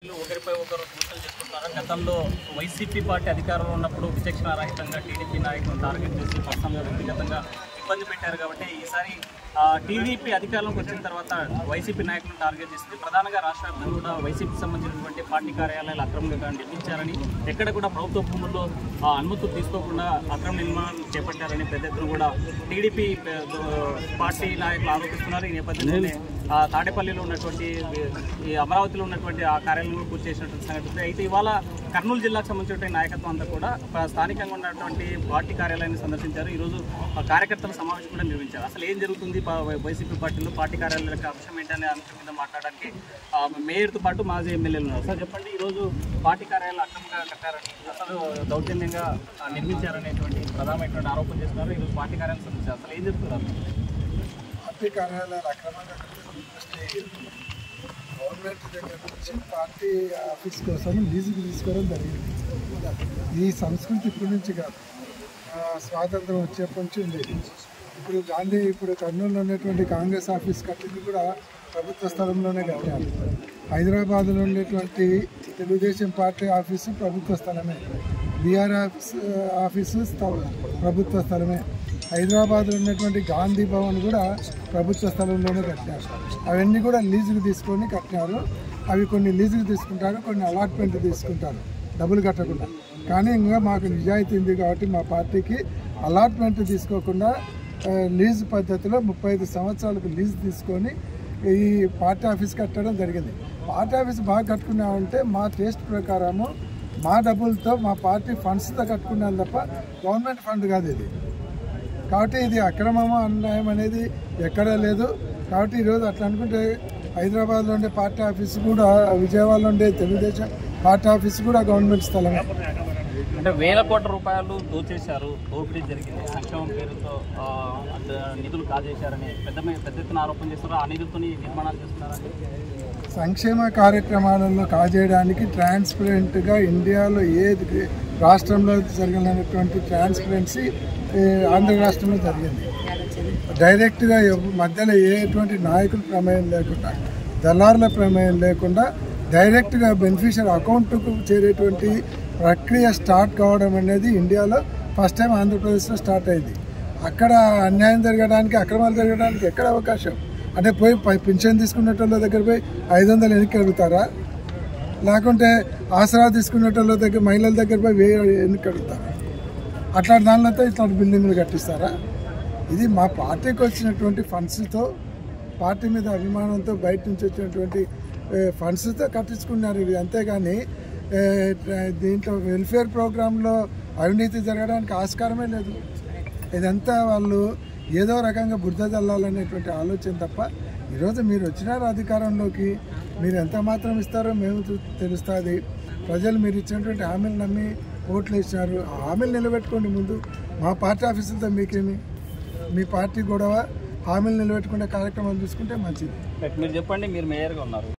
ఒకరిపై ఒకరు దూషణలు చేస్తున్నారు. గతంలో వైసీపీ పార్టీ అధికారంలో ఉన్నప్పుడు విచక్షణారహితంగా టీడీపీ నాయకులను టార్గెట్ చేసి పర్సనల్గా వ్యక్తిగతంగా ఇబ్బంది పెట్టారు. కాబట్టి ఈసారి టీడీపీ అధికారంలోకి వచ్చిన తర్వాత వైసీపీ నాయకులను టార్గెట్ చేసింది. ప్రధానంగా రాష్ట్ర వ్యాప్తంగా కూడా వైసీపీకి సంబంధించినటువంటి పార్టీ కార్యాలయాలు అక్రమంగా నిర్మించారని, ఎక్కడ కూడా ప్రభుత్వ భూముల్లో అనుమతులు తీసుకోకుండా అక్రమ నిర్మాణాలు చేపట్టారని పెద్ద ఎత్తున కూడా టీడీపీ పార్టీ నాయకులు ఆరోపిస్తున్నారు. ఈ నేపథ్యంలోనే తాడేపల్లిలో ఉన్నటువంటి ఈ అమరావతిలో ఉన్నటువంటి ఆ కార్యాలయంలో పూర్తి చేసినటువంటి సంగతి. అయితే ఇవాళ కర్నూలు జిల్లాకు సంబంధించిన నాయకత్వం అంతా కూడా స్థానికంగా ఉన్నటువంటి పార్టీ కార్యాలయాన్ని సందర్శించారు. ఈరోజు కార్యకర్తల సమావేశం కూడా నిర్వహించారు. అసలు ఏం జరుగుతుంది వైసీపీ పార్టీలో పార్టీ కార్యాలయాల అంశం ఏంటనే అంశం మీద మాట్లాడడానికి మేయర్తో పాటు మాజీ ఎమ్మెల్యేలు ఉన్నారు. సార్ చెప్పండి, ఈరోజు పార్టీ కార్యాలయాలు అక్రమంగా కట్టారని, అసలు దౌర్జన్యంగా నిర్మించారనేటువంటి ప్రధానమైనటువంటి ఆరోపణ చేస్తున్నారు. ఈరోజు పార్టీ కార్యాలయం సందర్శించారు. అసలు ఏం జరుగుతున్నారు? పార్టీ కార్యాలయాలు అక్రమంగా గవర్నమెంట్ దగ్గర నుంచి పార్టీ ఆఫీస్ కోసం లీజుకు తీసుకోవడం జరిగింది. ఈ సంస్కృతి ఇప్పటి నుంచి కాదు, స్వాతంత్రం వచ్చేప్పటి నుంచి ఉండేది. ఇప్పుడు కర్నూలులో ఉన్నటువంటి కాంగ్రెస్ ఆఫీస్ కట్టింది కూడా ప్రభుత్వ స్థలంలోనే కట్టారు. హైదరాబాద్లో ఉండేటువంటి తెలుగుదేశం పార్టీ ఆఫీసు ప్రభుత్వ స్థలమే, బీఆర్ ఆఫీసు ప్రభుత్వ స్థలమే, హైదరాబాద్లో ఉన్నటువంటి గాంధీ భవన్ కూడా ప్రభుత్వ స్థలంలోనే కట్టారు. అవన్నీ కూడా లీజుకు తీసుకొని కట్టినారు. అవి కొన్ని లీజుకు తీసుకుంటారు, కొన్ని అలాట్మెంట్ తీసుకుంటారు డబ్బులు కట్టకుండా. కానీ ఇంకా మాకు నిజాయితీ ఉంది కాబట్టి మా పార్టీకి అలాట్మెంట్ తీసుకోకుండా లీజు పద్ధతిలో 35 సంవత్సరాలకు లీజు తీసుకొని ఈ పార్టీ ఆఫీస్ కట్టడం జరిగింది. పార్టీ ఆఫీస్ బాగా కట్టుకున్నామంటే మా టేస్ట్ ప్రకారము మా డబ్బులతో మా పార్టీ ఫండ్స్తో కట్టుకున్నాం తప్ప గవర్నమెంట్ ఫండ్ కాదు ఇది. కాబట్టి ఇది అక్రమమా అన్యాయం అనేది ఎక్కడా లేదు. కాబట్టి ఈరోజు అట్లా అనుకుంటే హైదరాబాద్లో ఉండే పార్టీ ఆఫీస్ కూడా, విజయవాడలో ఉండే తెలుగుదేశం పార్టీ ఆఫీస్ కూడా గవర్నమెంట్ స్థలమే. అంటే వేల కోట్ల రూపాయలు దోచేశారు, దోపిడీ జరిగింది, సంక్షేమం పేరుతో నిధులు కాజేశారని పెద్ద ఎత్తున ఆరోపణ చేస్తారు. ఆ నిధులతో నిర్మాణాలు చేస్తున్నారని. సంక్షేమ కార్యక్రమాలలో కాజేయడానికి ట్రాన్స్పరెంట్గా ఇండియాలో ఏ రాష్ట్రంలో జరిగినటువంటి ట్రాన్స్పరెన్సీ ఆంధ్ర రాష్ట్రంలో జరిగింది. డైరెక్ట్గా మధ్యలో ఎటువంటి నాయకుల ప్రమేయం లేకుండా, దళారుల ప్రమేయం లేకుండా డైరెక్ట్గా బెనిఫిషియరీ అకౌంట్కు చేరేటువంటి ప్రక్రియ స్టార్ట్ కావడం అనేది ఇండియాలో ఫస్ట్ టైం ఆంధ్రప్రదేశ్లో స్టార్ట్ అయింది. అక్కడ అన్యాయం జరగడానికి, అక్రమాలు జరగడానికి ఎక్కడ అవకాశం? అంటే పోయి పింఛన్ తీసుకునేటోళ్ళ దగ్గర పోయి 500 వెనక్కి అడుగుతారా? లేకుంటే ఆసరా తీసుకునేటోళ్ళ దగ్గర, మహిళల దగ్గర పోయి 1000 వెనక్కి అడుగుతారా? అట్లాంటి దానితో ఇట్లాంటి బిల్డింగ్లు కట్టిస్తారా? ఇది మా పార్టీకి వచ్చినటువంటి ఫండ్స్తో, పార్టీ మీద అభిమానంతో బయట నుంచి వచ్చినటువంటి ఫండ్స్తో కట్టించుకున్నారు ఇవి. అంతేగాని దీంట్లో వెల్ఫేర్ ప్రోగ్రాంలో అవినీతి జరగడానికి ఆస్కారమే లేదు. ఇదంతా వాళ్ళు ఏదో రకంగా బురద చల్లాలనేటువంటి ఆలోచన తప్ప. ఈరోజు మీరు వచ్చినారు అధికారంలోకి, మీరు ఎంత మాత్రం ఇస్తారో మేము తెలుస్తుంది. ప్రజలు మీరు ఇచ్చినటువంటి హామీలు నమ్మి ఓట్లు వేసినారు. ఆ హామీలు నిలబెట్టుకోండి. ముందు మా పార్టీ ఆఫీసులతో మీకేమి, మీ పార్టీ గొడవ, హామీలు నిలబెట్టుకునే కార్యక్రమాలు చూసుకుంటే మంచిది. మీరు చెప్పండి, మీరు మేయర్గా ఉన్నారు.